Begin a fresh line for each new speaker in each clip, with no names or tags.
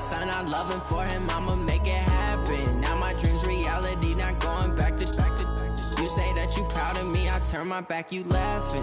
son, I'm loving for him, I'ma make it happen. Now my dream's reality, not going back to. You say that you proud of me, I turn my back, you laughing.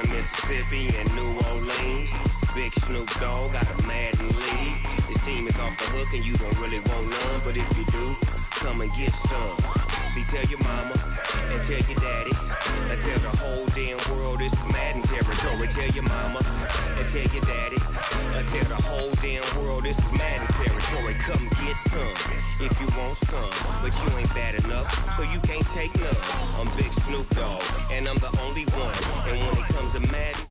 Mississippi and New Orleans. Big Snoop Dogg got a Madden league. This team is off the hook and you don't really want none, but if you do, come and get some. See, tell your mama and tell your daddy and tell the whole damn world this is Madden territory. Tell your mama and tell your daddy and tell the whole damn world this is Madden territory. Come get some if you want some, but you ain't bad enough, so you can't take none. I'm Big Snoop Dogg and I'm the only one, and when it comes to Madden,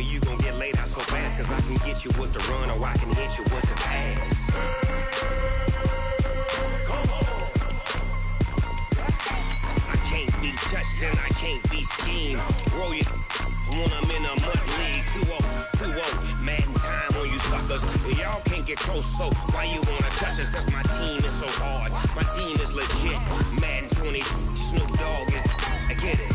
you gon' get laid out so fast, cause I can get you with the run or I can hit you with the pass. I can't be touched and I can't be schemed. Roll you when I'm in a mud league. 2-0, Madden time on you suckers. Y'all can't get close, so why you wanna touch us? Cause my team is so hard, my team is legit. Madden 20, Snoop Dogg is, I get it.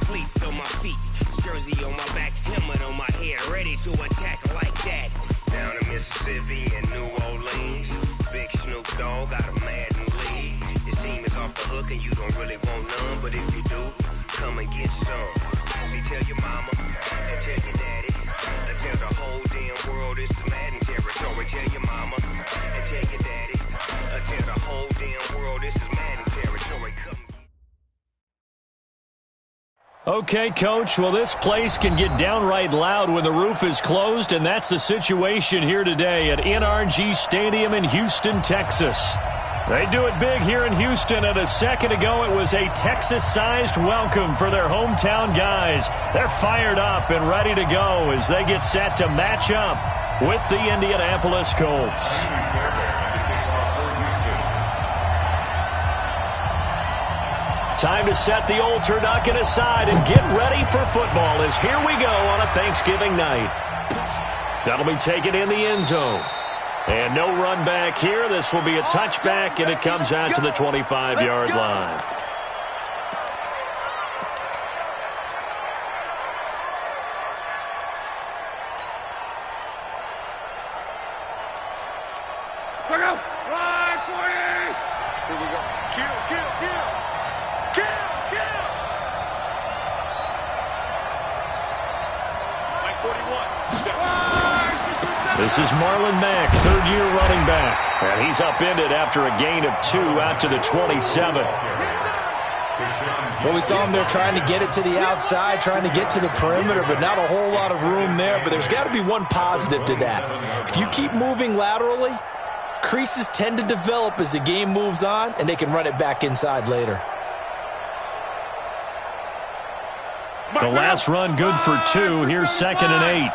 Cleats on my feet, jersey on my back, helmet on my head, ready to attack like that. Down in Mississippi and New Orleans, Big Snoop Dogg got a Madden league. Your team is off the hook and you don't really want none, but if you do, come and get some. See, tell your mama and tell your daddy and tell the whole damn world this is Madden territory. Tell your mama and tell your daddy and tell the whole damn world this is Madden territory. Come.
Okay, Coach, well, this place can get downright loud when the roof is closed, and that's the situation here today at NRG Stadium in Houston, Texas. They do it big here in Houston, and a second ago it was a Texas-sized welcome for their hometown guys. They're fired up and ready to go as they get set to match up with the Indianapolis Colts. Time to set the old turducken aside and get ready for football as here we go on a Thanksgiving night. That'll be taken in the end zone. And no run back here. This will be a touchback, and it comes out to the 25-yard line.
Look out! Line 40! Here we go. Kill!
This is Marlon Mack, third-year running back. And he's upended after a gain of 2 out to the 27.
Well, we saw him there trying to get it to the outside, trying to get to the perimeter, but not a whole lot of room there. But there's got to be one positive to that. If you keep moving laterally, creases tend to develop as the game moves on, and they can run it back inside later.
The last run good for 2. Here's 2nd and 8.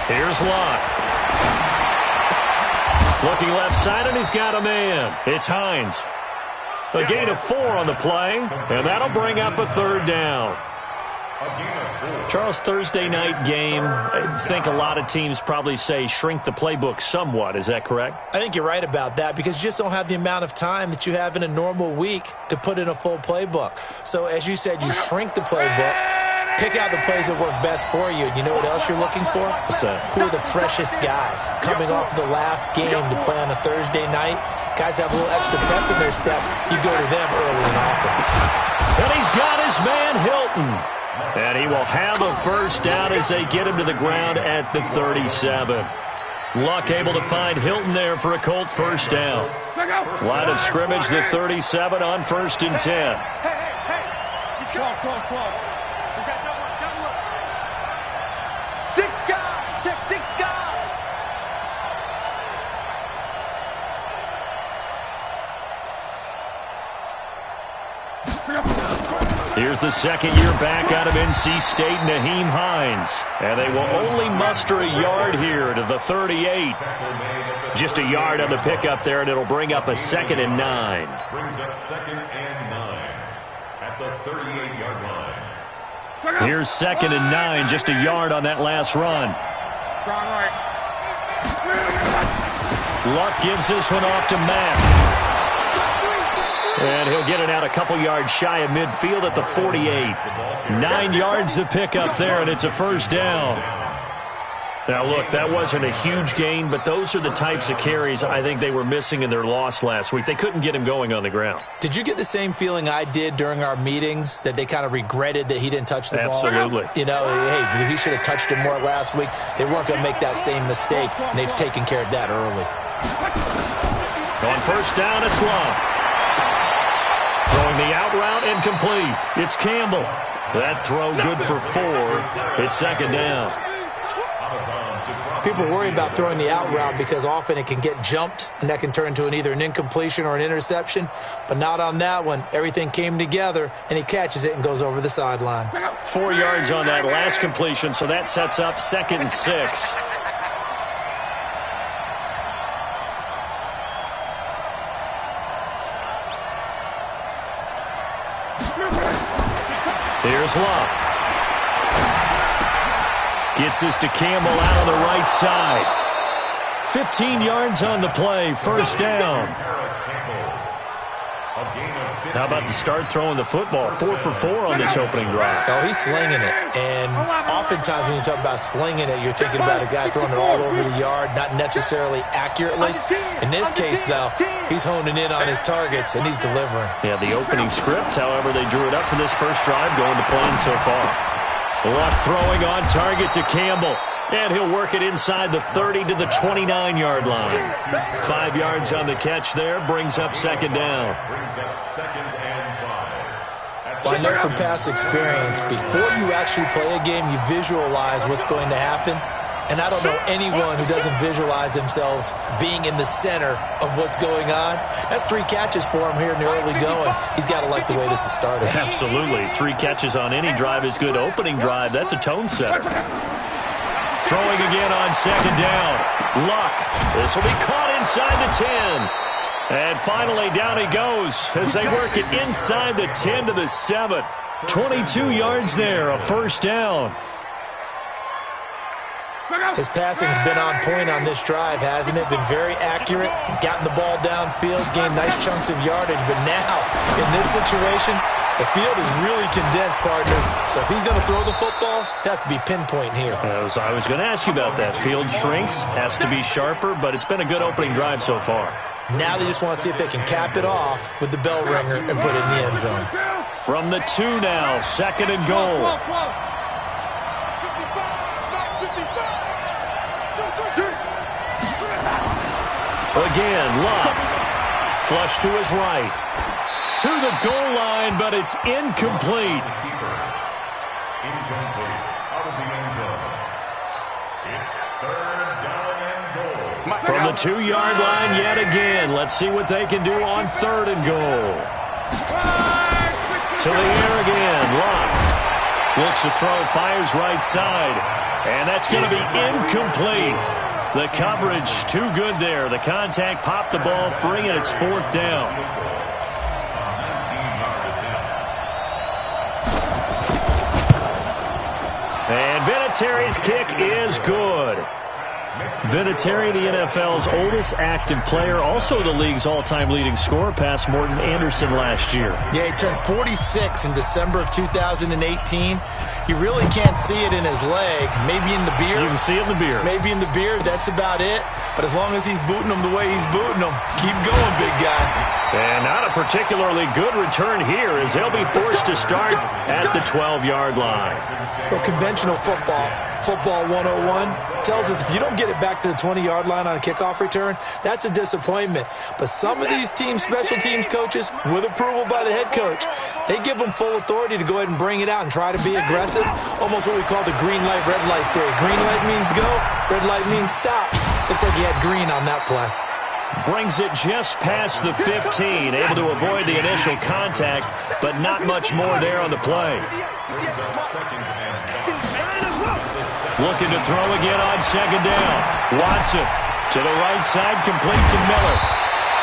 Here's Locke. Looking left side, and he's got a man. It's Hines. A gain of 4 on the play, and that'll bring up a 3rd down. Charles, Thursday night game, I think a lot of teams probably say shrink the playbook somewhat. Is that correct?
I think you're right about that because you just don't have the amount of time that you have in a normal week to put in a full playbook. So, as you said, you shrink the playbook, pick out the plays that work best for you. You know what else you're looking for?
What's that?
Who are the freshest guys coming off the last game to play on a Thursday night? Guys have a little extra pep in their step. You go to them early and often.
And he's got his man Hilton. And he will have a 1st down as they get him to the ground at the 37. Luck able to find Hilton there for a Colt first down. Line of scrimmage, the 37 on 1st and 10. Here's the second-year back out of NC State, Naheem Hines. And they will only muster a yard here to the 38. Just a yard on the pickup there, and it'll bring up a 2nd and 9.
Brings up 2nd and 9 at the 38-yard line.
Here's 2nd and 9, just a yard on that last run. Luck gives this one off to Mack. And he'll get it out a couple yards shy of midfield at the 48. 9 yards to pick up there, and it's a first down. Now, look, that wasn't a huge gain, but those are the types of carries I think they were missing in their loss last week. They couldn't get him going on the ground.
Did you get the same feeling I did during our meetings, that they kind of regretted that he didn't touch the ball?
Absolutely.
You know, hey, he should have touched him more last week. They weren't going to make that same mistake, and they've taken care of that early.
On first down, it's Love. Throwing the out route, incomplete. It's Campbell. That throw good for 4. It's 2nd down.
People worry about throwing the out route because often it can get jumped, and that can turn into either an incompletion or an interception. But not on that one. Everything came together, and he catches it and goes over the sideline.
4 yards on that last completion, so that sets up 2nd and 6. Here's Love. Gets this to Campbell out on the right side. 15 yards on the play, first down. How about the start throwing the football? 4 for 4 on this opening drive.
Oh, he's slinging it. And oftentimes when you talk about slinging it, you're thinking about a guy throwing it all over the yard, not necessarily accurately. In this case, though, he's honing in on his targets, and he's delivering.
Yeah, the opening script, however, they drew it up for this first drive, going to plan so far. Luck throwing on target to Campbell. And he'll work it inside the 30 to the 29-yard line. 5 yards on the catch there, brings up 2nd down.
Well, I know from past experience, before you actually play a game, you visualize what's going to happen. And I don't know anyone who doesn't visualize themselves being in the center of what's going on. That's 3 catches for him here in the early going. He's got to like the way this is started.
Absolutely. 3 catches on any drive is good. Opening drive, that's a tone setter. Throwing again on 2nd down. Luck. This will be caught inside the 10. And finally down he goes as they work it inside the 10 to the 7. 22 yards there, a first down.
His passing's been on point on this drive, hasn't it? Been very accurate, gotten the ball downfield, gained nice chunks of yardage. But now, in this situation, the field is really condensed, partner. So if he's going to throw the football, he'll have to be pinpoint here.
I was going to ask you about that. Field shrinks, has to be sharper, but it's been a good opening drive so far.
Now they just want to see if they can cap it off with the bell ringer and put it in the end zone.
From the 2 now, 2nd and goal. Again, Luck. Flush to his right. To the goal line, but it's incomplete. From the 2-yard line yet again. Let's see what they can do on 3rd and goal. To the air again. Luck looks to throw, fires right side. And that's going to be incomplete. The coverage too good there. The contact popped the ball free, and it's 4th down. And Vinatieri's kick is good. Vinatieri, the NFL's oldest active player, also the league's all-time leading scorer, past Morton Anderson last year.
Yeah, he turned 46 in December of 2018. You really can't see it in his leg. Maybe in the beard.
You can see it in the beard.
Maybe in the beard. That's about it. But as long as he's booting them the way he's booting them, keep going, big guy.
And not a particularly good return here as they'll be forced to start at the 12-yard line.
Well, conventional football 101, tells us if you don't get get it back to the 20-yard line on a kickoff return, that's a disappointment. But some of these special teams coaches, with approval by the head coach, they give them full authority to go ahead and bring it out and try to be aggressive, almost what we call the green light, red light theory. Green light means go, red light means stop. Looks like he had green on that play.
Brings it just past the 15, able to avoid the initial contact, but not much more there on the play. Looking to throw again on second down. Watson to the right side, complete to Miller.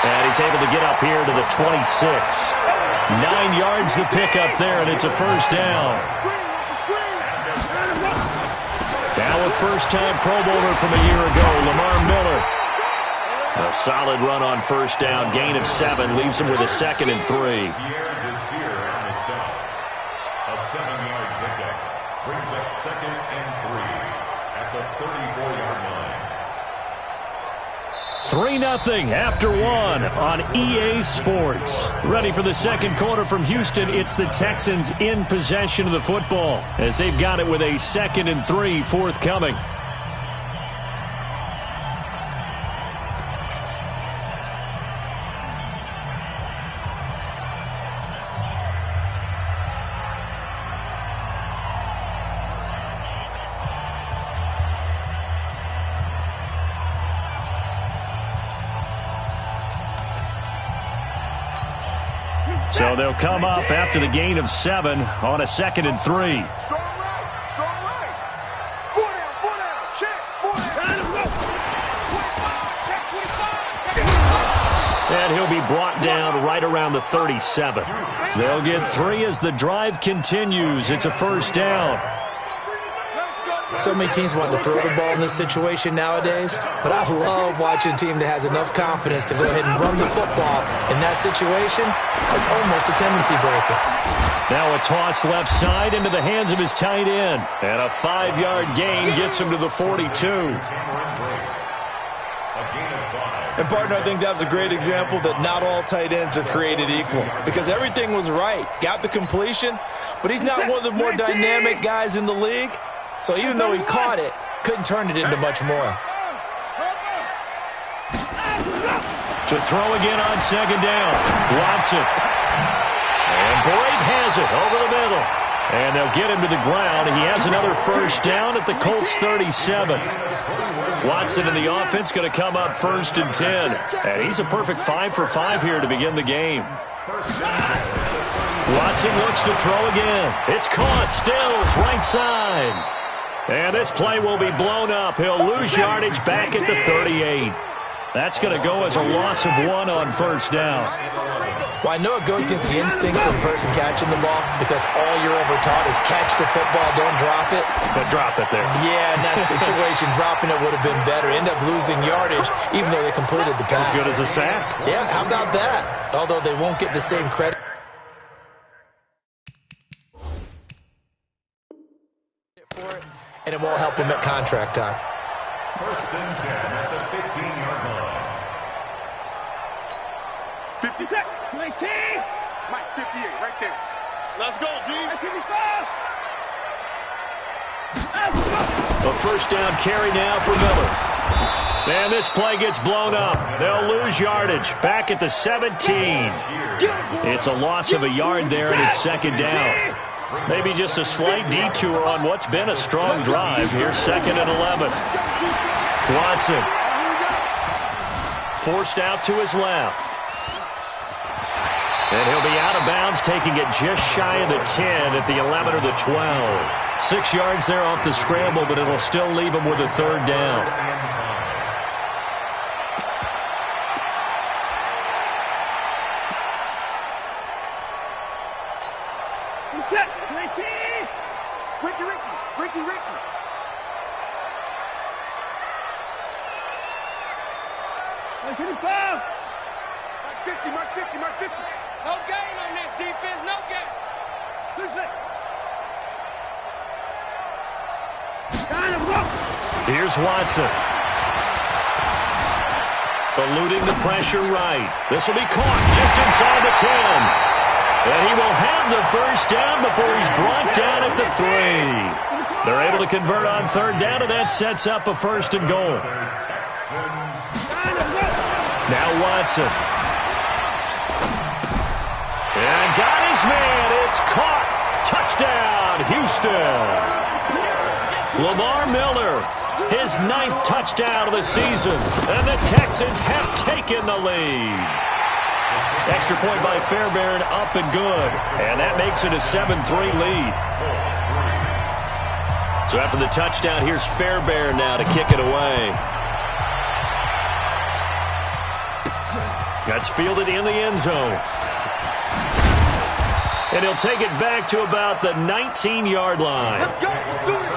And he's able to get up here to the 26. 9 yards to pick up there, and it's a first down. Now a first-time Pro Bowler from a year ago, Lamar Miller. A solid run on first down. Gain of 7 leaves him with a 2nd and 3.
A 7-yard pickup brings up 2nd and 3 at the 34-yard line.
3-0 after 1 on EA Sports. Ready for the second quarter from Houston. It's the Texans in possession of the football as they've got it with a 2nd and 3 forthcoming. So they'll come up after the gain of 7 on a 2nd and 3.
Strong right, strong right. 4 down, check, 4 down. 25, check.
And he'll be brought down right around the 37. They'll get 3 as the drive continues. It's a first down.
So many teams want to throw the ball in this situation nowadays, but I love watching a team that has enough confidence to go ahead and run the football. In that situation, it's almost a tendency breaker.
Now a toss left side into the hands of his tight end. And a 5-yard gain gets him to the 42.
And, partner, I think that's a great example that not all tight ends are created equal because everything was right. Got the completion, but he's not one of the more dynamic guys in the league. So even though he caught it, couldn't turn it into much more.
To throw again on second down. Watson. And Boyd has it over the middle. And they'll get him to the ground. He has another first down at the Colts 37. Watson in the offense going to come up 1st and 10. And he's a perfect 5 for 5 here to begin the game. Watson looks to throw again. It's caught. Stills right side. And this play will be blown up. He'll lose yardage back at the 38. That's going to go as a loss of 1 on first down.
Well, I know it goes against the instincts of the person catching the ball because all you're ever taught is catch the football, don't drop it.
But drop it there.
Yeah, in that situation, dropping it would have been better. End up losing yardage, even though they completed the pass.
As good as a sack.
Yeah, how about that? Although they won't get the same credit. For it, and it won't help them at contract time.
1st and 10 at the 15-yard line.
50 seconds. 19. Mike, 58, right there. Let's go, G. 55.
A first down carry now for Miller. And this play gets blown up. They'll lose yardage back at the 17. It's a loss of a yard there, and it's 2nd down. Maybe just a slight detour on what's been a strong drive. Here's 2nd and 11. Watson. Forced out to his left. And he'll be out of bounds, taking it just shy of the 10 at the 11 or the 12. 6 yards there off the scramble, but it'll still leave him with a 3rd down.
No gain on this defense, no gain. 2 seconds.
Here's Watson. Eluding the pressure right. This will be caught just inside the 10. And he will have the first down before he's brought down at the 3. They're able to convert on third down, and that sets up a 1st and goal. Now Watson. And got his man. It's caught. Touchdown, Houston. Lamar Miller, his 9th touchdown of the season, and the Texans have taken the lead. Extra point by Fairbairn, up and good, and that makes it a 7-3 lead. So after the touchdown, here's Fairbairn now to kick it away. That's fielded in the end zone. And he'll take it back to about the 19-yard line.
Let's go. Let's do it.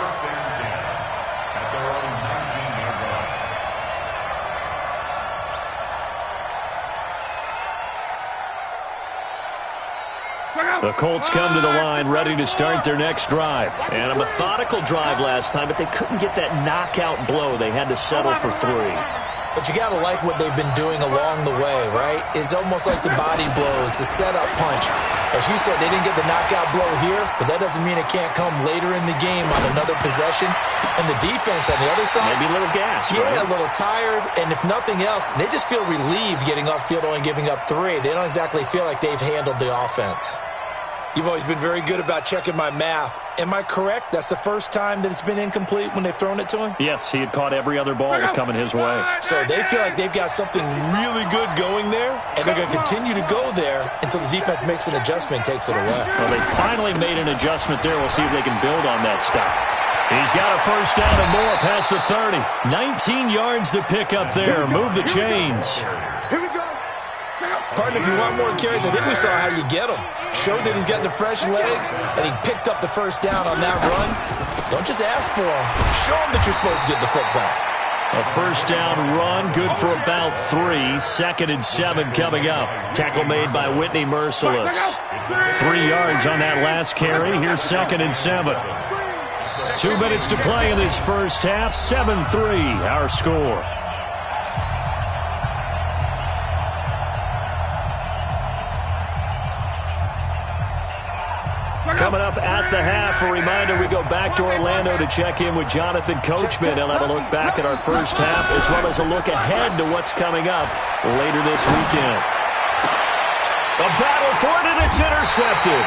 The Colts come to the line ready to start their next drive. And a methodical drive last time, but they couldn't get that knockout blow. They had to settle for 3.
But you got to like what they've been doing along the way, right? It's almost like the body blows, the setup punch. As you said, they didn't get the knockout blow here, but that doesn't mean it can't come later in the game on another possession. And the defense on the other side,
maybe a little gas,
yeah,
right?
A little tired. And if nothing else, they just feel relieved getting off field, only giving up 3. They don't exactly feel like they've handled the offense. You've always been very good about checking my math. Am I correct? That's the first time that it's been incomplete when they've thrown it to him?
Yes, he had caught every other ball that coming his way.
So they feel like they've got something really good going there, and they're going to continue to go there until the defense makes an adjustment and takes it away.
Well, they finally made an adjustment there. We'll see if they can build on that stuff. He's got a 1st down and more past the 30. 19 yards to pick up there. Move the chains.
Here we go.
Partner, if you want more carries, I think we saw how you get them. Showed that he's got the fresh legs, and he picked up the 1st down on that run. Don't just ask for him. Show him that you're supposed to get the football.
A 1st down run, good for about 3. 2nd and 7 coming up. Tackle made by Whitney Merciless. 3 yards on that last carry. Here's 2nd and 7. 2 minutes to play in this first half. 7-3, our score. Coming up at the half, a reminder, we go back to Orlando to check in with Jonathan Coachman. He'll have a look back at our first half as well as a look ahead to what's coming up later this weekend. A battle for it, and it's intercepted.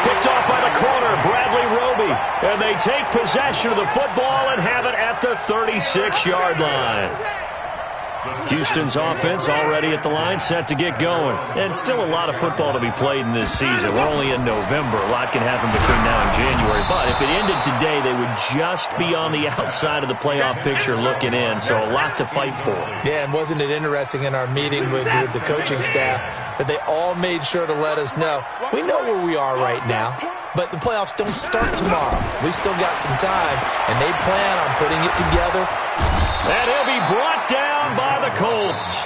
Picked off by the corner, Bradley Roby. And they take possession of the football and have it at the 36-yard line. Houston's offense already at the line, set to get going. And still a lot of football to be played in this season. We're only in November. A lot can happen between now and January. But if it ended today, they would just be on the outside of the playoff picture looking in. So a lot to fight for.
Yeah, and wasn't it interesting in our meeting with the coaching staff that they all made sure to let us know, we know where we are right now, but the playoffs don't start tomorrow. We still got some time, and they plan on putting it together.
And he'll be brought down by the Colts.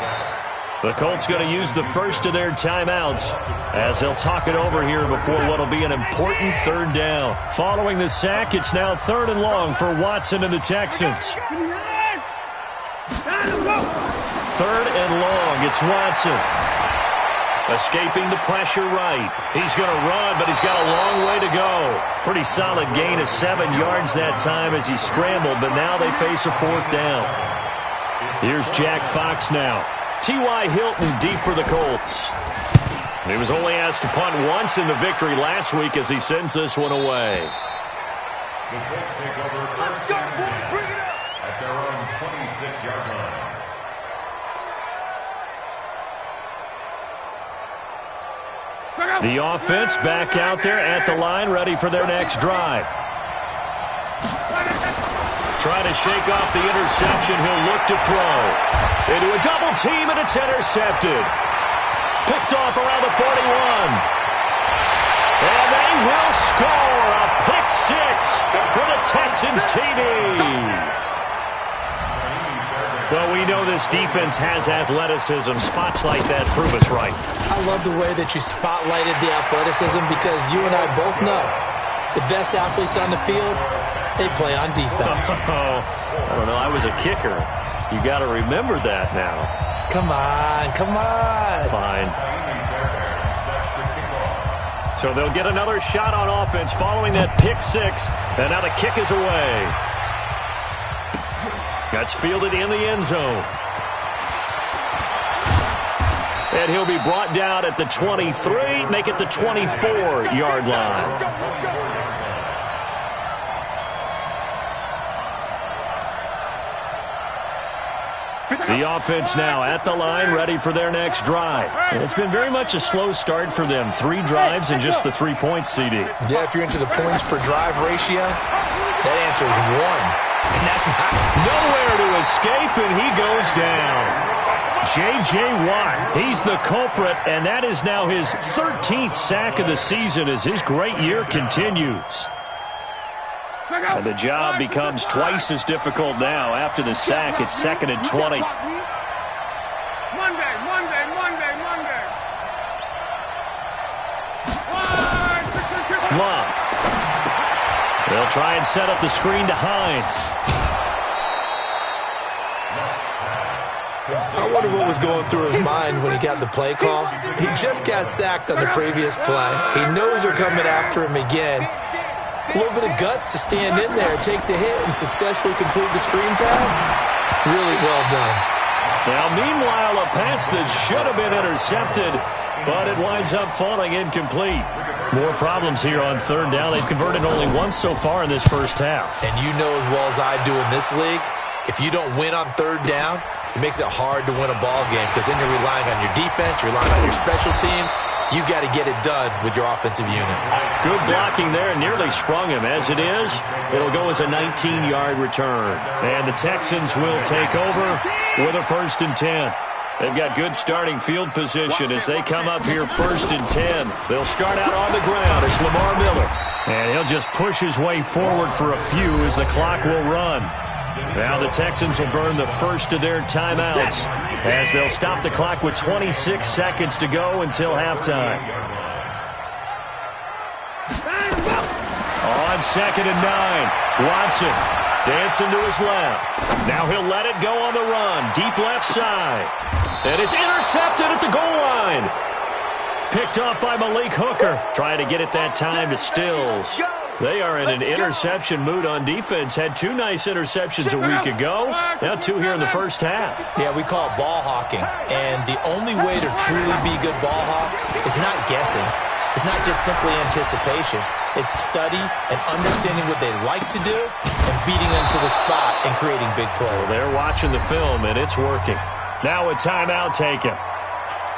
The Colts going to use the first of their timeouts as they'll talk it over here before what will be an important 3rd down. Following the sack, it's now 3rd and long for Watson and the Texans. 3rd and long, it's Watson. Escaping the pressure right. He's going to run, but he's got a long way to go. Pretty solid gain of 7 yards that time as he scrambled, but now they face a 4th down. Here's Jack Fox now. T.Y. Hilton deep for the Colts. He was only asked to punt once in the victory last week as he sends this one away.
The Colts take over 1st and 10 at their own 26-yard line.
The offense back out there at the line, ready for their next drive. Trying to shake off the interception. He'll look to throw. Into a double team, and it's intercepted. Picked off around the 41. And they will score a pick 6 for the Texans TV. Well, we know this defense has athleticism. Spots like that prove us right.
I love the way that you spotlighted the athleticism because you and I both know the best athletes on the field, they play on defense.
I don't know. I was a kicker. You got to remember that now.
Come on, come on.
Fine. So they'll get another shot on offense following that pick six. And now the kick is away. That's fielded in the end zone. And he'll be brought down at the 23, make it the 24-yard line. The offense now at the line, ready for their next drive. And it's been very much a slow start for them. 3 drives and just the 3-point CD.
Yeah, if you're into the points per drive ratio, that answer is 1. And that's not
nowhere to escape, and he goes down. J.J. Watt, he's the culprit, and that is now his 13th sack of the season as his great year continues. And the job becomes twice as difficult now. After the sack, it's 2nd and 20.
Monday.
Love. They'll try and set up the screen to Hines.
I wonder what was going through his mind when he got the play call. He just got sacked on the previous play. He knows they're coming after him again. A little bit of guts to stand in there, take the hit, and successfully complete the screen pass. Really well done.
Now, meanwhile, a pass that should have been intercepted, but it winds up falling incomplete. More problems here on 3rd down. They've converted only once so far in this first half.
And you know as well as I do in this league, if you don't win on 3rd down, it makes it hard to win a ball game because then you're relying on your defense, you're relying on your special teams. You've got to get it done with your offensive unit.
Good blocking there, nearly sprung him. As it is, it'll go as a 19-yard return. And the Texans will take over with a 1st and 10. They've got good starting field position as they come up here 1st and 10. They'll start out on the ground. It's Lamar Miller. And he'll just push his way forward for a few as the clock will run. Now the Texans will burn the first of their timeouts as they'll stop the clock with 26 seconds to go until halftime. On 2nd and 9, Watson dancing to his left. Now he'll let it go on the run, deep left side. And it's intercepted at the goal line. Picked up by Malik Hooker. Trying to get it that time to Stills. They are in an interception mood on defense. Had 2 nice interceptions a week ago. Now 2 here in the first half.
Yeah, we call it ball hawking. And the only way to truly be good ball hawks is not guessing. It's not just simply anticipation. It's study and understanding what they like to do and beating them to the spot and creating big plays.
Well, they're watching the film, and it's working. Now a timeout taken.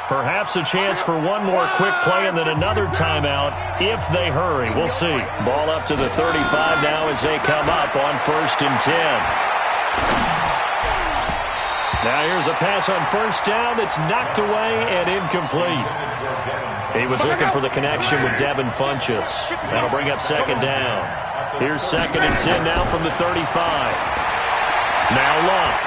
Perhaps a chance for one more quick play and then another timeout if they hurry. We'll see. Ball up to the 35 now as they come up on 1st and 10. Now here's a pass on 1st down that's knocked away and incomplete. He was looking for the connection with Devin Funchess. That'll bring up 2nd down. Here's 2nd and 10 now from the 35. Now Love.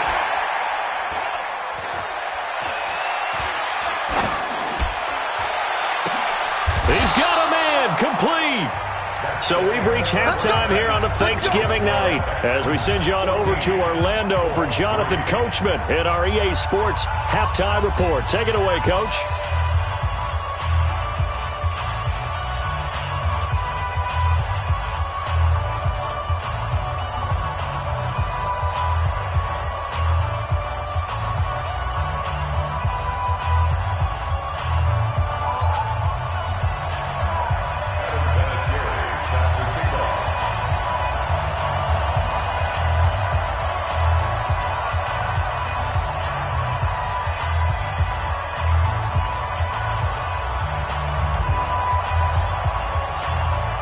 He's got a man, complete. So we've reached halftime here on a Thanksgiving night as we send you on over to Orlando for Jonathan Coachman in our EA Sports Halftime Report. Take it away, Coach.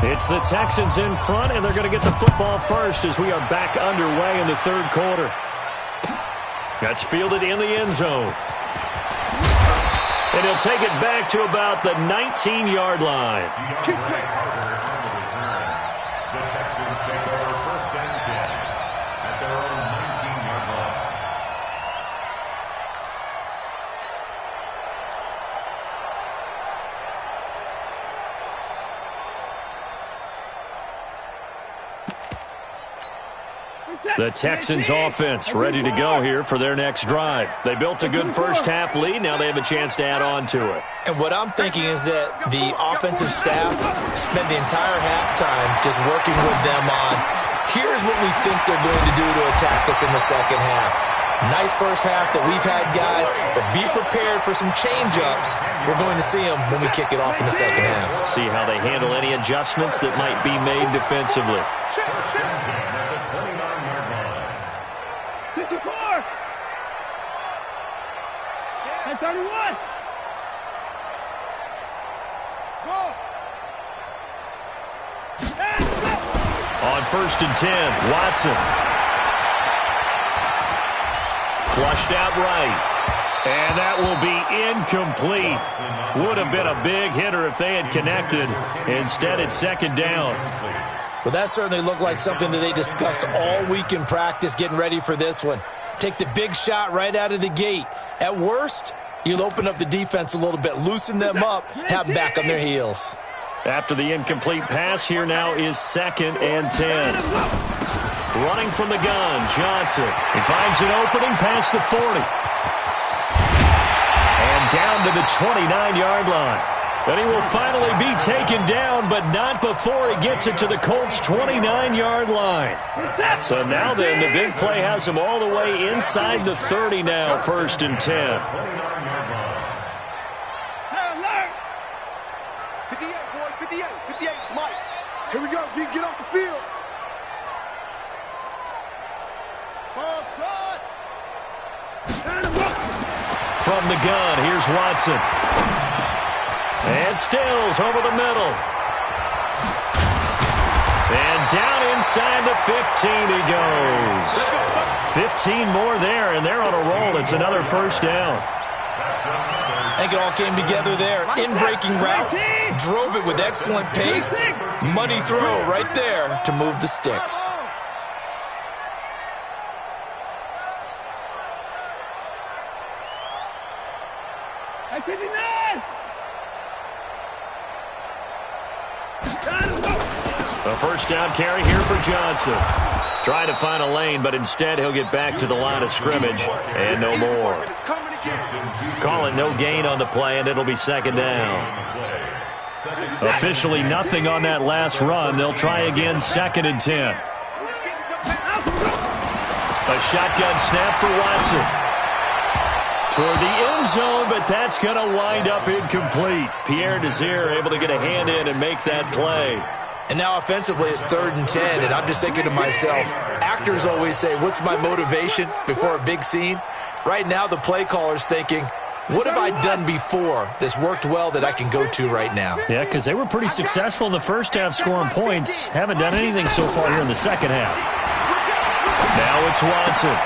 It's the Texans in front, and they're going to get the football first as we are back underway in the 3rd quarter. That's fielded in the end zone. And he'll take it back to about the 19-yard line.
The Texans take over 1st and 10 at their own 19-yard line.
The Texans offense ready to go here for their next drive. They built a good first half lead. Now they have a chance to add on to it.
And what I'm thinking is that the offensive staff spent the entire halftime just working with them on, here's what we think they're going to do to attack us in the second half. Nice first half that we've had, guys, but be prepared for some change-ups. We're going to see them when we kick it off in the second half.
See how they handle any adjustments that might be made defensively.
54! 31!
On 1st and 10, Watson. Flushed out right. And that will be incomplete. Would have been a big hitter if they had connected. Instead, it's second down.
Well, that certainly looked like something that they discussed all week in practice getting ready for this one. Take the big shot right out of the gate. At worst, you'll open up the defense a little bit, loosen them up, have them back on their heels.
After the incomplete pass, here now is 2nd and 10. Running from the gun, Johnson. He finds an opening past the 40. And down to the 29-yard line. But he will finally be taken down, but not before he gets it to the Colts' 29-yard line. So now then, the big play has him all the way inside the 30 now, 1st and 10.
58, Mike. Here we go, G. Get off the field. Ball shot.
From the gun, here's Watson. And Stills over the middle. And down inside the 15 he goes. 15 more there, and they're on a roll. It's another first down.
I think it all came together there. In-breaking route, drove it with excellent pace. Money throw right there to move the sticks.
Hey, 59!
A first down carry here for Johnson. Trying to find a lane, but instead he'll get back to the line of scrimmage, and no more. Call it no gain on the play, and it'll be second down. Officially nothing on that last run. They'll try again, 2nd and 10. A shotgun snap for Watson. Toward the end zone, but that's going to wind up incomplete. Pierre Desir able to get a hand in and make that play.
And now offensively it's 3rd and 10, and I'm just thinking to myself, actors always say, what's my motivation before a big scene? Right now the play caller's thinking, what have I done before that's worked well that I can go to right now?
Yeah, because they were pretty successful in the first half scoring points. Haven't done anything so far here in the second half. Now it's Watson.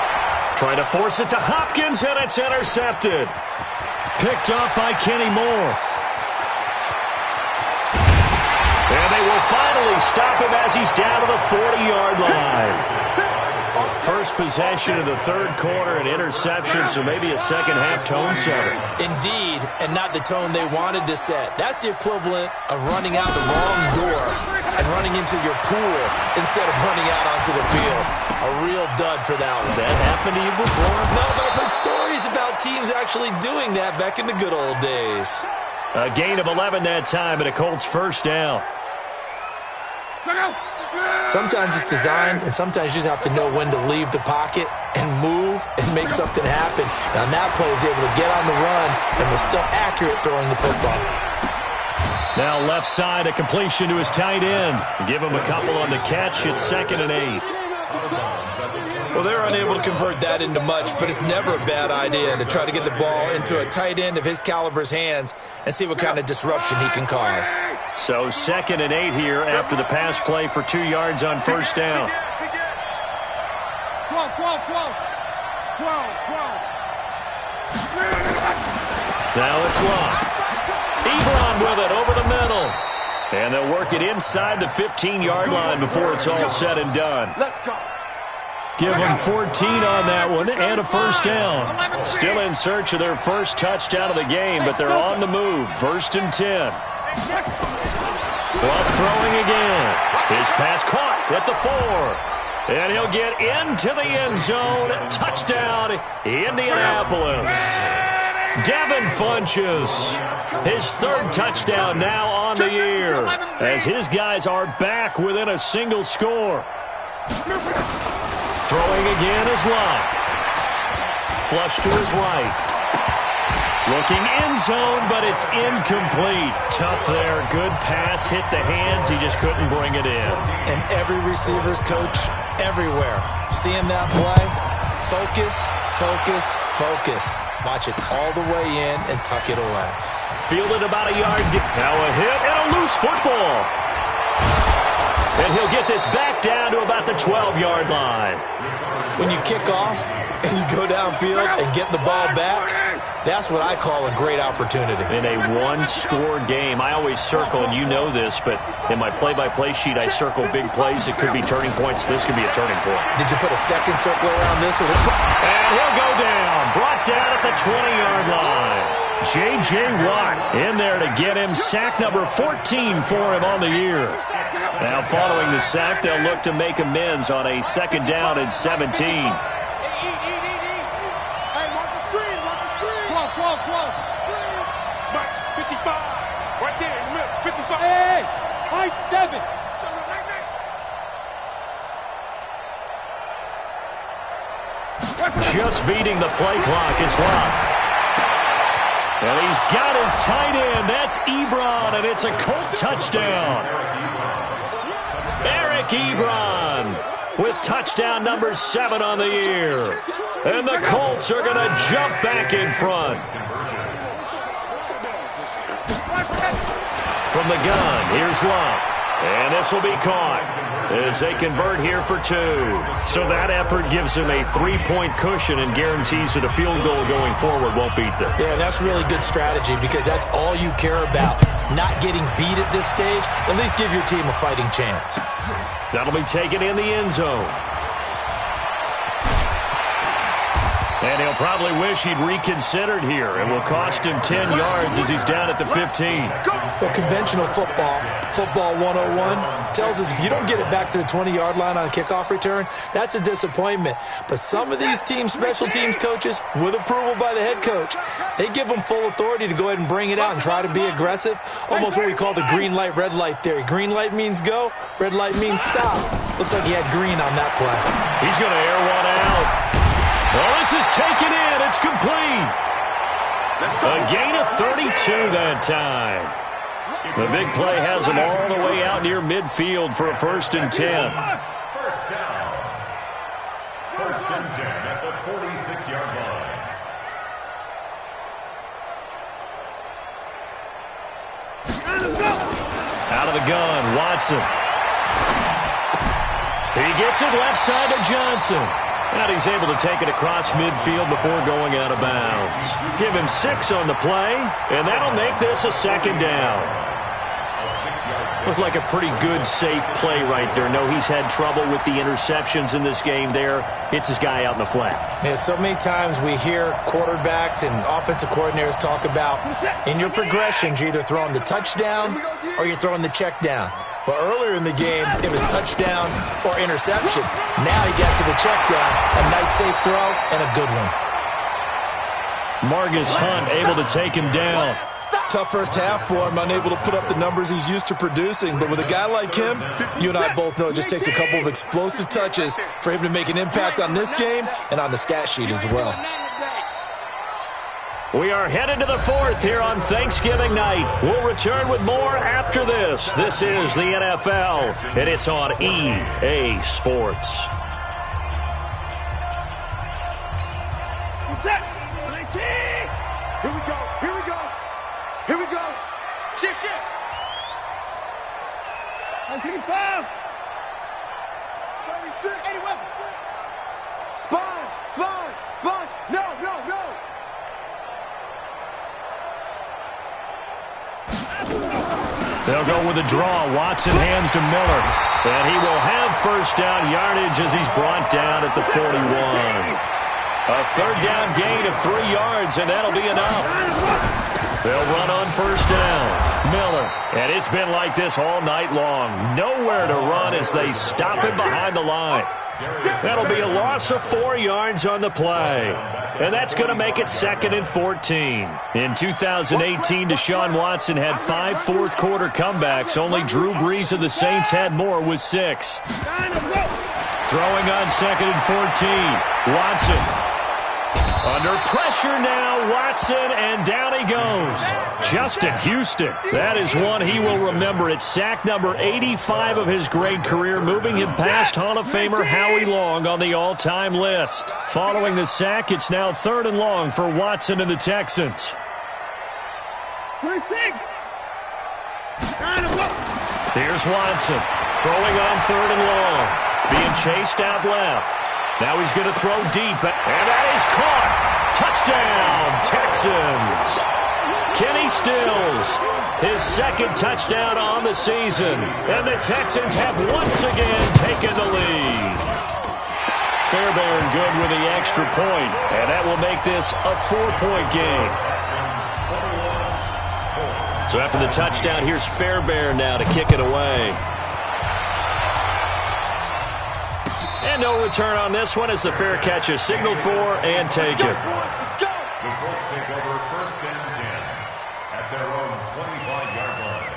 Trying to force it to Hopkins, and it's intercepted. Picked up by Kenny Moore. And they will finally stop him as he's down to the 40-yard line. First possession of the third quarter, an interception, so maybe a second-half tone setter.
Indeed, and not the tone they wanted to set. That's the equivalent of running out the wrong door and running into your pool instead of running out onto the field. A real dud for that one.
Has that happened to you before?
No, but I've heard stories about teams actually doing that back in the good old days.
A gain of 11 that time, and a Colts first down.
Sometimes it's designed, and sometimes you just have to know when to leave the pocket and move and make something happen. And on that play, he was able to get on the run and was still accurate throwing the football.
Now left side, a completion to his tight end. Give him a couple on the catch. It's 2nd and 8.
Well, they're unable to convert that into much, but it's never a bad idea to try to get the ball into a tight end of his caliber's hands and see what kind of disruption he can cause.
So 2nd and 8 here after the pass play for 2 yards on first down.
12.
Now it's locked. Ebron with it over the middle. And they'll work it inside the 15-yard line before it's all said and done.
Let's go.
Give them 14 on that one and a first down. Still in search of their first touchdown of the game, but they're on the move. 1st and 10. Clock throwing again. His pass caught at the 4. And he'll get into the end zone. Touchdown, Indianapolis. Devin Funches, his third touchdown now on the year, as his guys are back within a single score. Throwing again is Love. Flush to his right. Looking end zone, but it's incomplete. Tough there. Good pass. Hit the hands. He just couldn't bring it in.
And every receiver's coach everywhere. Seeing that play, focus, focus, focus. Watch it all the way in and tuck it away.
Fielded about a yard deep. Now a hit and a loose football. And he'll get this back down to about the 12-yard line.
When you kick off and you go downfield and get the ball back, that's what I call a great opportunity.
In a one-score game, I always circle, and you know this, but in my play-by-play sheet, I circle big plays. It could be turning points. This could be a turning point.
Did you put a second circle around this or this one?
And he'll go down. Brought down at the 20-yard line. J.J. Watt in there to get him. Sack number 14 for him on the year. Now, following the sack, they'll look to make amends on a second down and 17. Just beating the play clock is Love. And he's got his tight end. That's Ebron, and it's a Colt touchdown. Eric Ebron with touchdown number 7 on the year. And the Colts are going to jump back in front. From the gun, here's Love. And this will be caught as they convert here for 2. So that effort gives them a 3-point cushion and guarantees that a field goal going forward won't beat them.
Yeah, that's really good strategy because that's all you care about. Not getting beat at this stage. At least give your team a fighting chance.
That'll be taken in the end zone. And he'll probably wish he'd reconsidered here. It will cost him 10 yards as he's down at the 15.
Well, conventional football 101, tells us if you don't get it back to the 20-yard line on a kickoff return, that's a disappointment. But some of these special teams coaches, with approval by the head coach, they give them full authority to go ahead and bring it out and try to be aggressive. Almost what we call the green light, red light theory. Green light means go, red light means stop. Looks like he had green on that play.
He's going to air one out. Well, this is taken in. It's complete. A gain of 32 that time. The big play has him all the way out near midfield for a 1st and 10.
First down. 1st and 10 at the 46-yard line.
Out of the gun, Watson. He gets it left side to Johnson. And he's able to take it across midfield before going out of bounds. Give him 6 on the play, and that'll make this a 2nd down. Looked like a pretty good, safe play right there. No, he's had trouble with the interceptions in this game there. Hits his guy out in the flat.
Yeah, so many times we hear quarterbacks and offensive coordinators talk about in your progressions, you're either throwing the touchdown or you're throwing the check down. But earlier in the game, it was touchdown or interception. Now he got to the check down. A nice safe throw and a good one.
Margus Hunt able to take him down.
Tough first half for him, unable to put up the numbers he's used to producing. But with a guy like him, you and I both know it just takes a couple of explosive touches for him to make an impact on this game and on the stat sheet as well.
We are headed to the 4th here on Thanksgiving night. We'll return with more after this. This is the NFL, and it's on EA Sports.
Here we go. Here we go. Here we go. Shift. 35. 36. 81. Sponge. No.
They'll go with a draw. Watson hands to Miller. And he will have 1st down yardage as he's brought down at the 41. A 3rd down gain of 3 yards, and that'll be enough. They'll run on 1st down. Miller. And it's been like this all night long. Nowhere to run as they stop him behind the line. That'll be a loss of 4 yards on the play. And that's going to make it 2nd and 14. In 2018, Deshaun Watson had 5 fourth-quarter comebacks. Only Drew Brees of the Saints had more with 6. Throwing on 2nd and 14. Watson. Under pressure now, Watson, and down he goes. Justin Houston. That is one he will remember. It's sack number 85 of his great career, moving him past Hall of Famer Howie Long on the all-time list. Following the sack, it's now 3rd and long for Watson and the Texans.
26.
Here's Watson, throwing on 3rd and long, being chased out left. Now he's going to throw deep, and that is caught. Touchdown, Texans. Kenny Stills, his 2nd touchdown on the season, and the Texans have once again taken the lead. Fairbairn good with the extra point, and that will make this a 4-point game. So after the touchdown, here's Fairbairn now to kick it away. And no return on this one as the fair catch is signaled for and taken.
The Colts take over 1st and 10 at their own 25-yard line.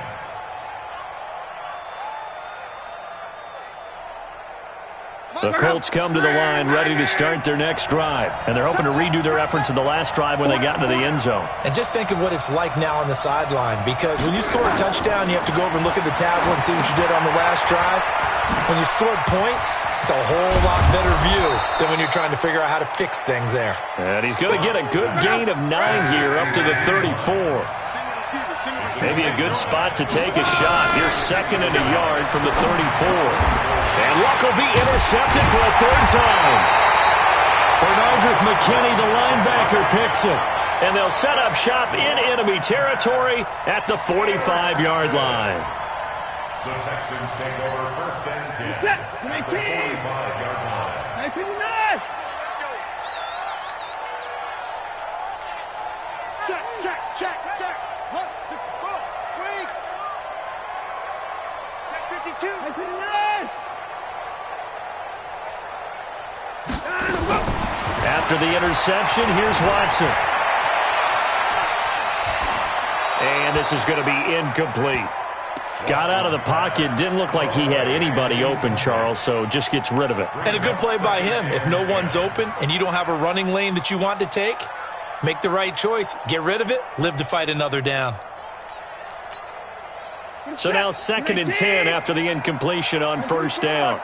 The Colts come to the line ready to start their next drive. And they're hoping to redo their efforts in the last drive when they got into the end zone.
And just think of what it's like now on the sideline, because when you score a touchdown, you have to go over and look at the tablet and see what you did on the last drive. When you scored points, it's a whole lot better view than when you're trying to figure out how to fix things there.
And he's going to get a good gain of 9 here up to the 34. Maybe a good spot to take a shot. Here's 2nd and a yard from the 34. And Luck will be intercepted for a 3rd time. Bernardrick McKinney, the linebacker, picks it. And they'll set up shop in enemy territory at the 45-yard line.
The Texans take over 1st and 10 at the 45-yard line.
59. Check. 64. Wait. Check 52. 59.
After the interception, here's Watson. And this is going to be incomplete. Got out of the pocket. Didn't look like he had anybody open, Charles, so just gets rid of it.
And a good play by him. If no one's open and you don't have a running lane that you want to take, make the right choice. Get rid of it. Live to fight another down.
So now 2nd and 10 after the incompletion on 1st down.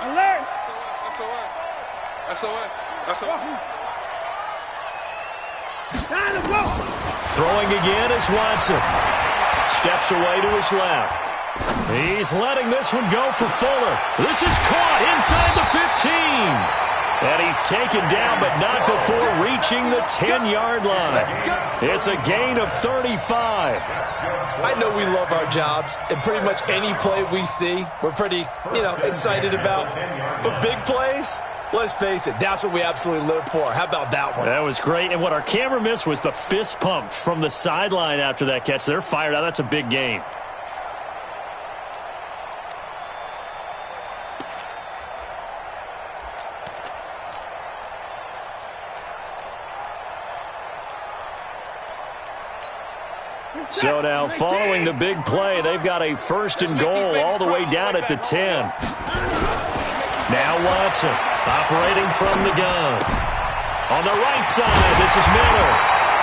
Alert.
Throwing again is Watson. Steps away to his left. He's letting this one go for Fuller. This is caught inside the 15. And he's taken down, but not before reaching the 10-yard line. It's a gain of 35.
I know we love our jobs, and pretty much any play we see, we're pretty, excited about. But big plays, let's face it, that's what we absolutely live for. How about that one?
That was great. And what our camera missed was the fist pump from the sideline after that catch. They're fired out. That's a big gain. So now, following the big play, they've got a 1st and goal all the way down at the 10. Now Watson, operating from the gun. On the right side, this is Miller.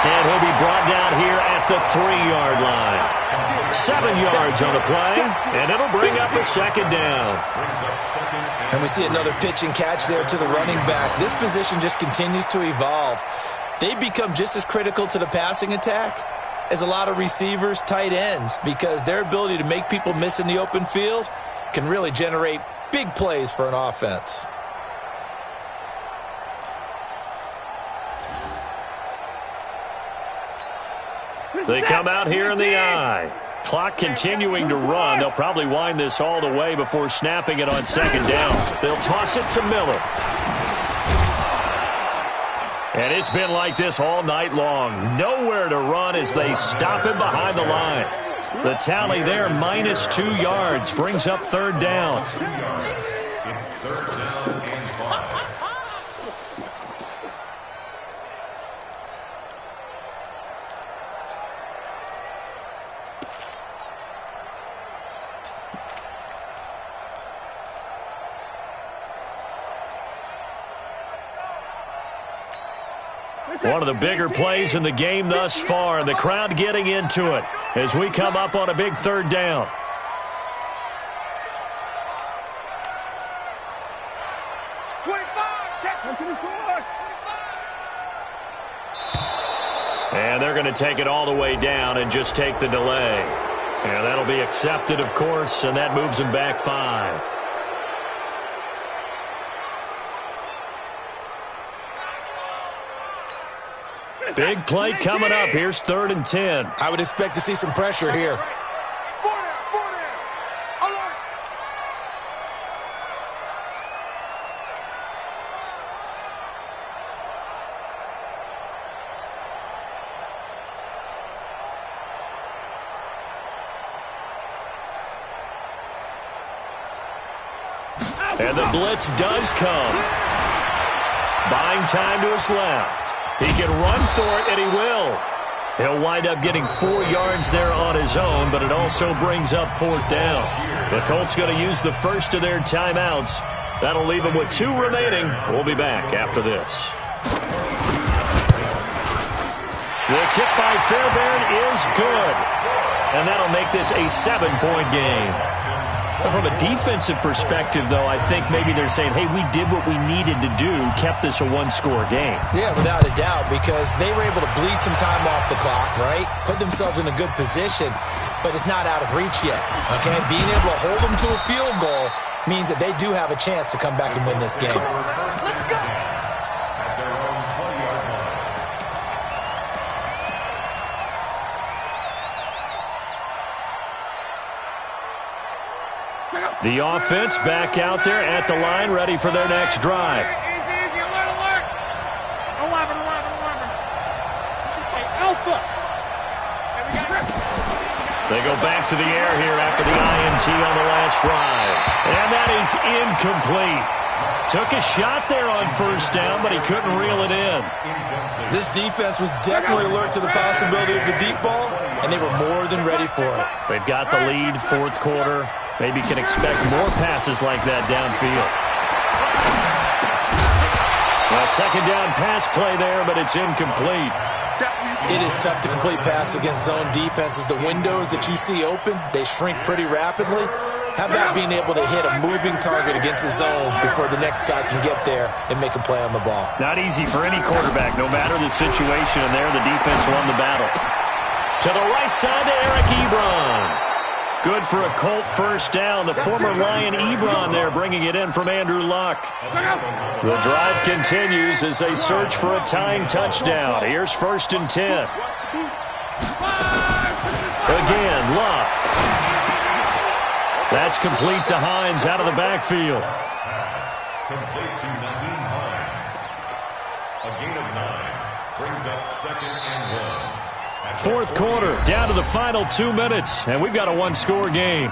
And he'll be brought down here at the 3-yard line. 7 yards on the play, and it'll bring up a 2nd down.
And we see another pitch and catch there to the running back. This position just continues to evolve. They become just as critical to the passing attack as a lot of receivers, tight ends, because their ability to make people miss in the open field can really generate big plays for an offense.
They come out here in the eye. Clock continuing to run. They'll probably wind this all the way before snapping it on 2nd down. They'll toss it to Miller. And it's been like this all night long. Nowhere to run as they stop him behind the line. The tally there, minus 2 yards, brings up third down.
It's third down and 5.
One of the bigger plays in the game thus far, and the crowd getting into it as we come up on a big third down. And they're going to take it all the way down and just take the delay. And that'll be accepted, of course, and that moves them back 5. Big play coming up. Here's 3rd and 10.
I would expect to see some pressure here.
And the blitz does come. Buying time to his left. He can run for it, and he will. He'll wind up getting 4 yards there on his own, but it also brings up 4th down. The Colts going to use the first of their timeouts. That'll leave them with 2 remaining. We'll be back after this. The kick by Fairbairn is good. And that'll make this a 7-point game. From a defensive perspective, though, I think maybe they're saying, hey, we did what we needed to do, kept this a 1-score game.
Yeah, without a doubt, because they were able to bleed some time off the clock, right? Put themselves in a good position, but it's not out of reach yet, okay? Being able to hold them to a field goal means that they do have a chance to come back and win this game.
Let's go! At their own 20-yard line.
The offense back out there at the line, ready for their next drive.
Easy, alert. 11. Alpha.
They go back to the air here after the INT on the last drive. And that is incomplete. Took a shot there on 1st down, but he couldn't reel it in.
This defense was definitely alert to the possibility of the deep ball, and they were more than ready for it.
They've got the lead, 4th quarter. Maybe can expect more passes like that downfield. Well, 2nd down pass play there, but it's incomplete.
It is tough to complete passes against zone defenses. The windows that you see open, they shrink pretty rapidly. How about being able to hit a moving target against a zone before the next guy can get there and make a play on the ball?
Not easy for any quarterback, no matter the situation, and there the defense won the battle. To the right side to Eric Ebron. Good for a Colt 1st down. The former Lion Ebron there bringing it in from Andrew Luck. The drive continues as they search for a tying touchdown. Here's 1st and 10. Again, Luck. That's complete to Hines out of the backfield.
Complete to Naheem Hines. A gain of 9 brings up 2nd and 1.
4th quarter, down to the final 2 minutes, and we've got a 1-score game.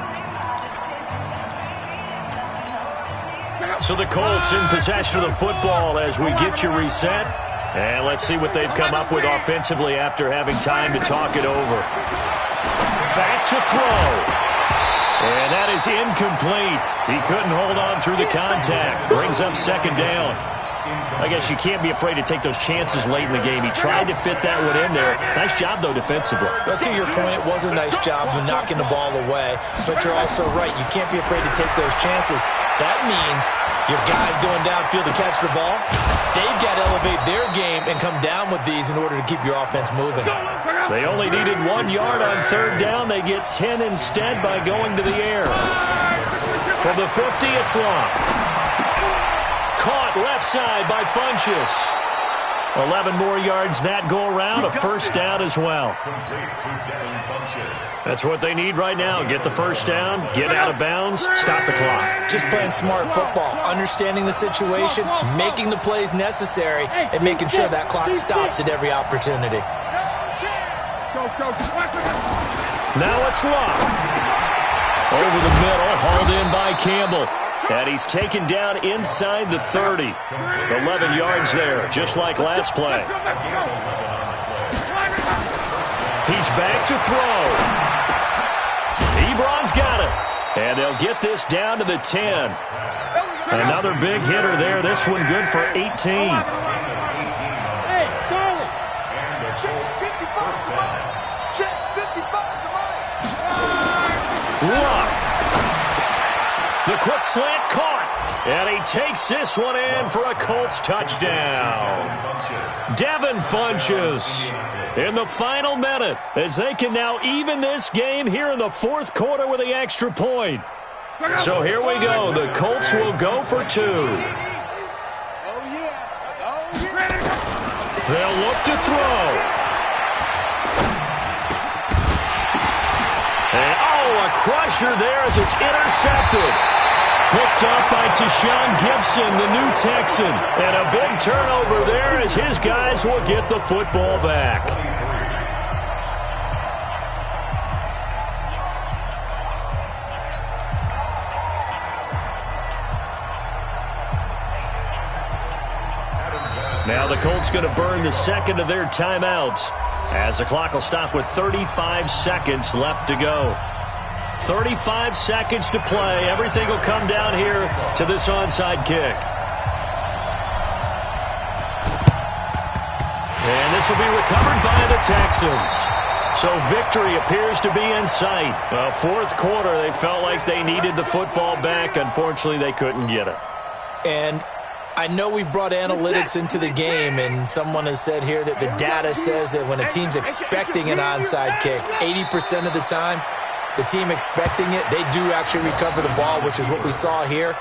So the Colts in possession of the football as we get you reset. And let's see what they've come up with offensively after having time to talk it over. Back to throw. And that is incomplete. He couldn't hold on through the contact. Brings up 2nd down. I guess you can't be afraid to take those chances late in the game. He tried to fit that one in there. Nice job, though, defensively.
But to your point, it was a nice job of knocking the ball away. But you're also right. You can't be afraid to take those chances. That means your guys going downfield to catch the ball, they've got to elevate their game and come down with these in order to keep your offense moving.
They only needed 1 yard on 3rd down. They get 10 instead by going to the air. From the 50, it's Long. Caught left side by Funchess. 11 more yards that go around, a 1st down as well. That's what they need right now. Get the 1st down, get out of bounds, stop the clock.
Just playing smart football, understanding the situation, making the plays necessary, and making sure that clock stops at every opportunity.
Now it's Luck. Over the middle, hauled in by Campbell. And he's taken down inside the 30. 11 yards there, just like last play. He's back to throw. Ebron's got it. And they'll get this down to the 10. Another big hitter there. This one good for 18.
Hey, Charlie. Check 55 to mine. Check 55 to mine.
Luck. The quick slant caught. And he takes this one in for a Colts touchdown. Devin Funchess in the final minute as they can now even this game here in the fourth quarter with the extra point. So here we go. The Colts will go for 2. They'll look to throw. And, a crusher there as it's intercepted. Picked up by Tashawn Gibson, the new Texan. And a big turnover there as his guys will get the football back. Now the Colts going to burn the second of their timeouts as the clock will stop with 35 seconds left to go. 35 seconds to play. Everything will come down here to this onside kick. And this will be recovered by the Texans. So victory appears to be in sight. Fourth quarter, they felt like they needed the football back. Unfortunately, they couldn't get it.
And I know we brought analytics into the game, and someone has said here that the data says that when a team's expecting an onside kick, 80% of the time, the team expecting it, they do actually recover the ball, which is what we saw here.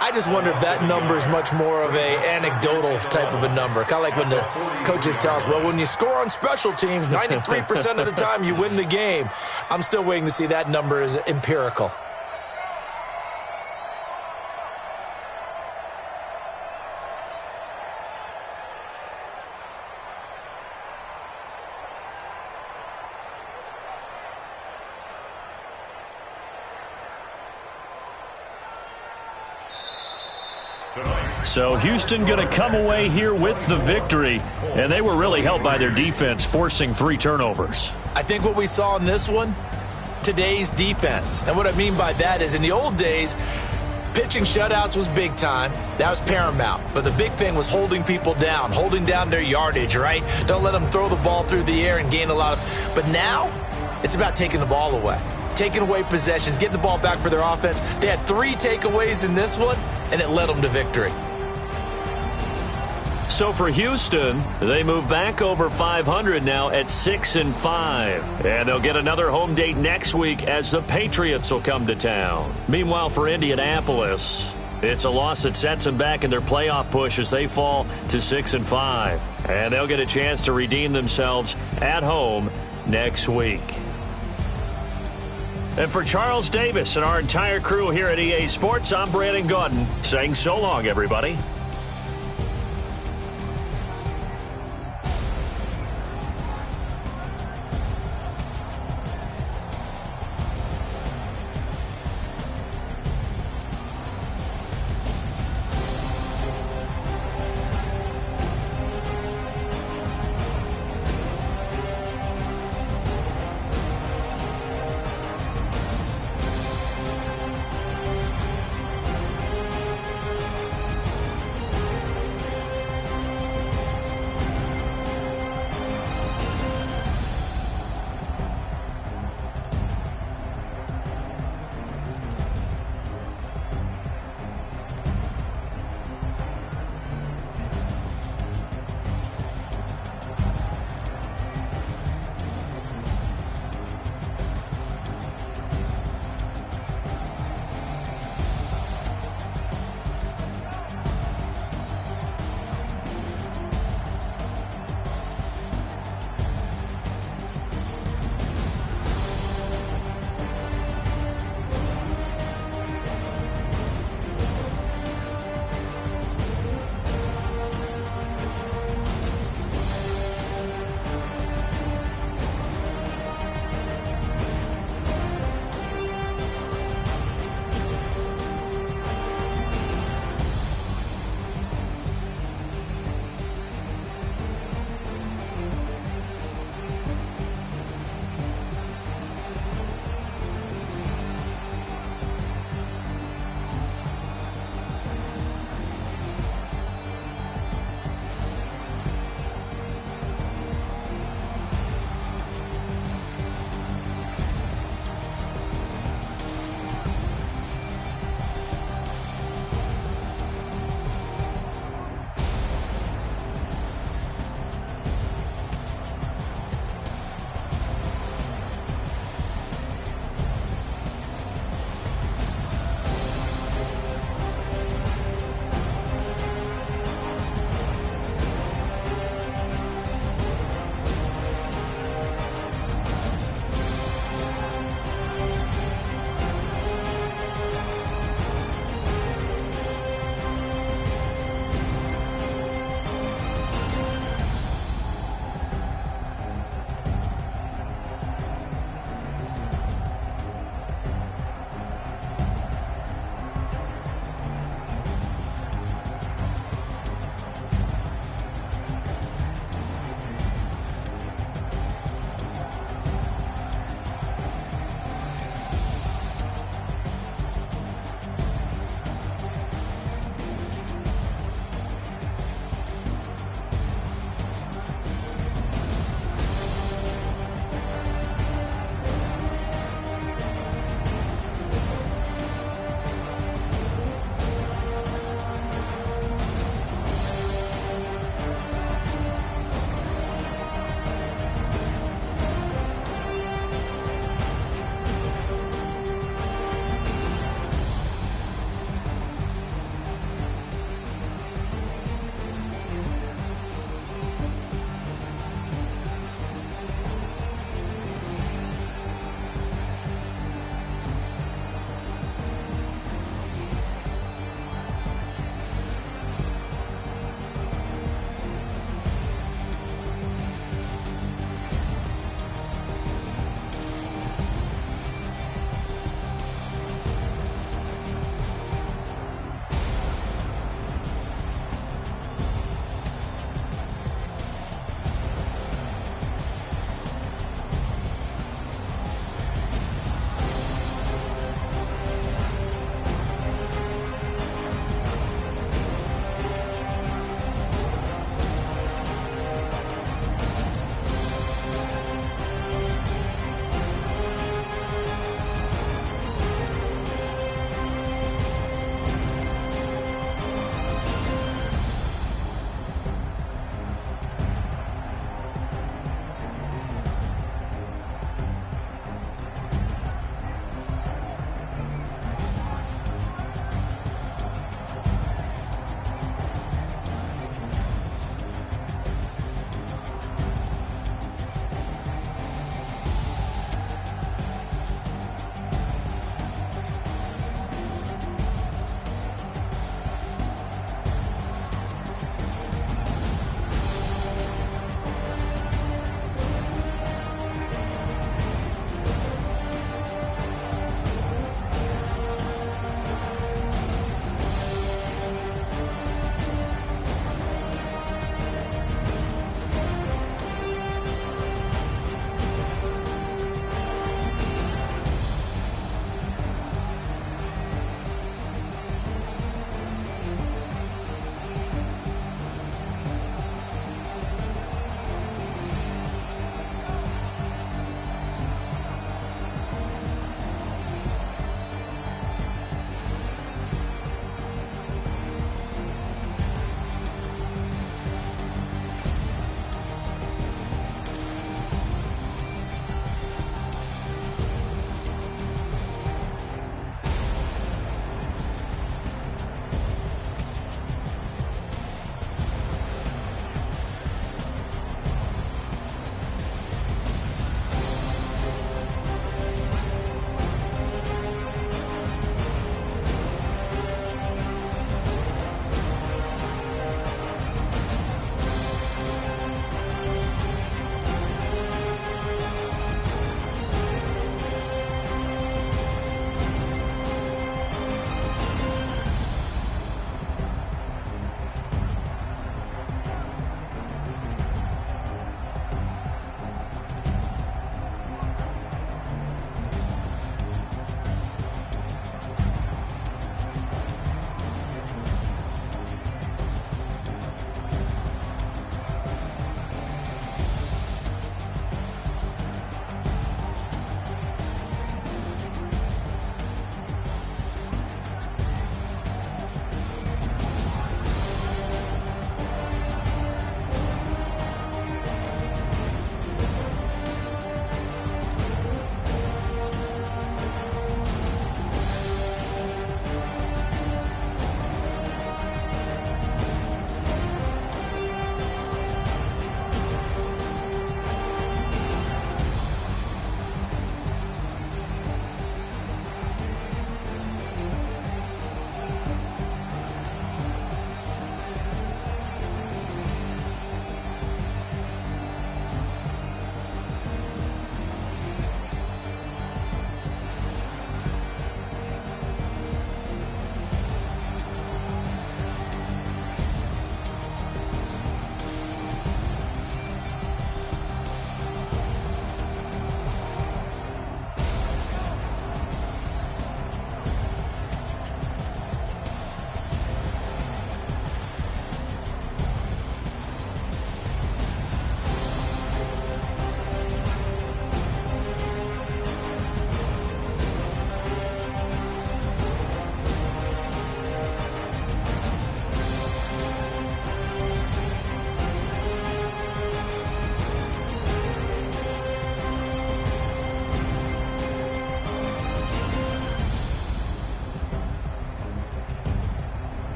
I just wonder if that number is much more of a anecdotal type of a number. Kind of like when the coaches tell us, well, when you score on special teams, 93% of the time you win the game. I'm still waiting to see that number is empirical.
So Houston going to come away here with the victory, and they were really helped by their defense forcing 3 turnovers.
I think what we saw in this one, today's defense. And what I mean by that is in the old days, pitching shutouts was big time. That was paramount. But the big thing was holding people down, holding down their yardage, right? Don't let them throw the ball through the air and gain a lot of. But now it's about taking the ball away, taking away possessions, getting the ball back for their offense. They had 3 takeaways in this one, and it led them to victory.
So for Houston, they move back over 500 now at 6-5. And they'll get another home date next week as the Patriots will come to town. Meanwhile, for Indianapolis, it's a loss that sets them back in their playoff push as they fall to 6-5. And they'll get a chance to redeem themselves at home next week. And for Charles Davis and our entire crew here at EA Sports, I'm Brandon Gaudin saying so long, everybody.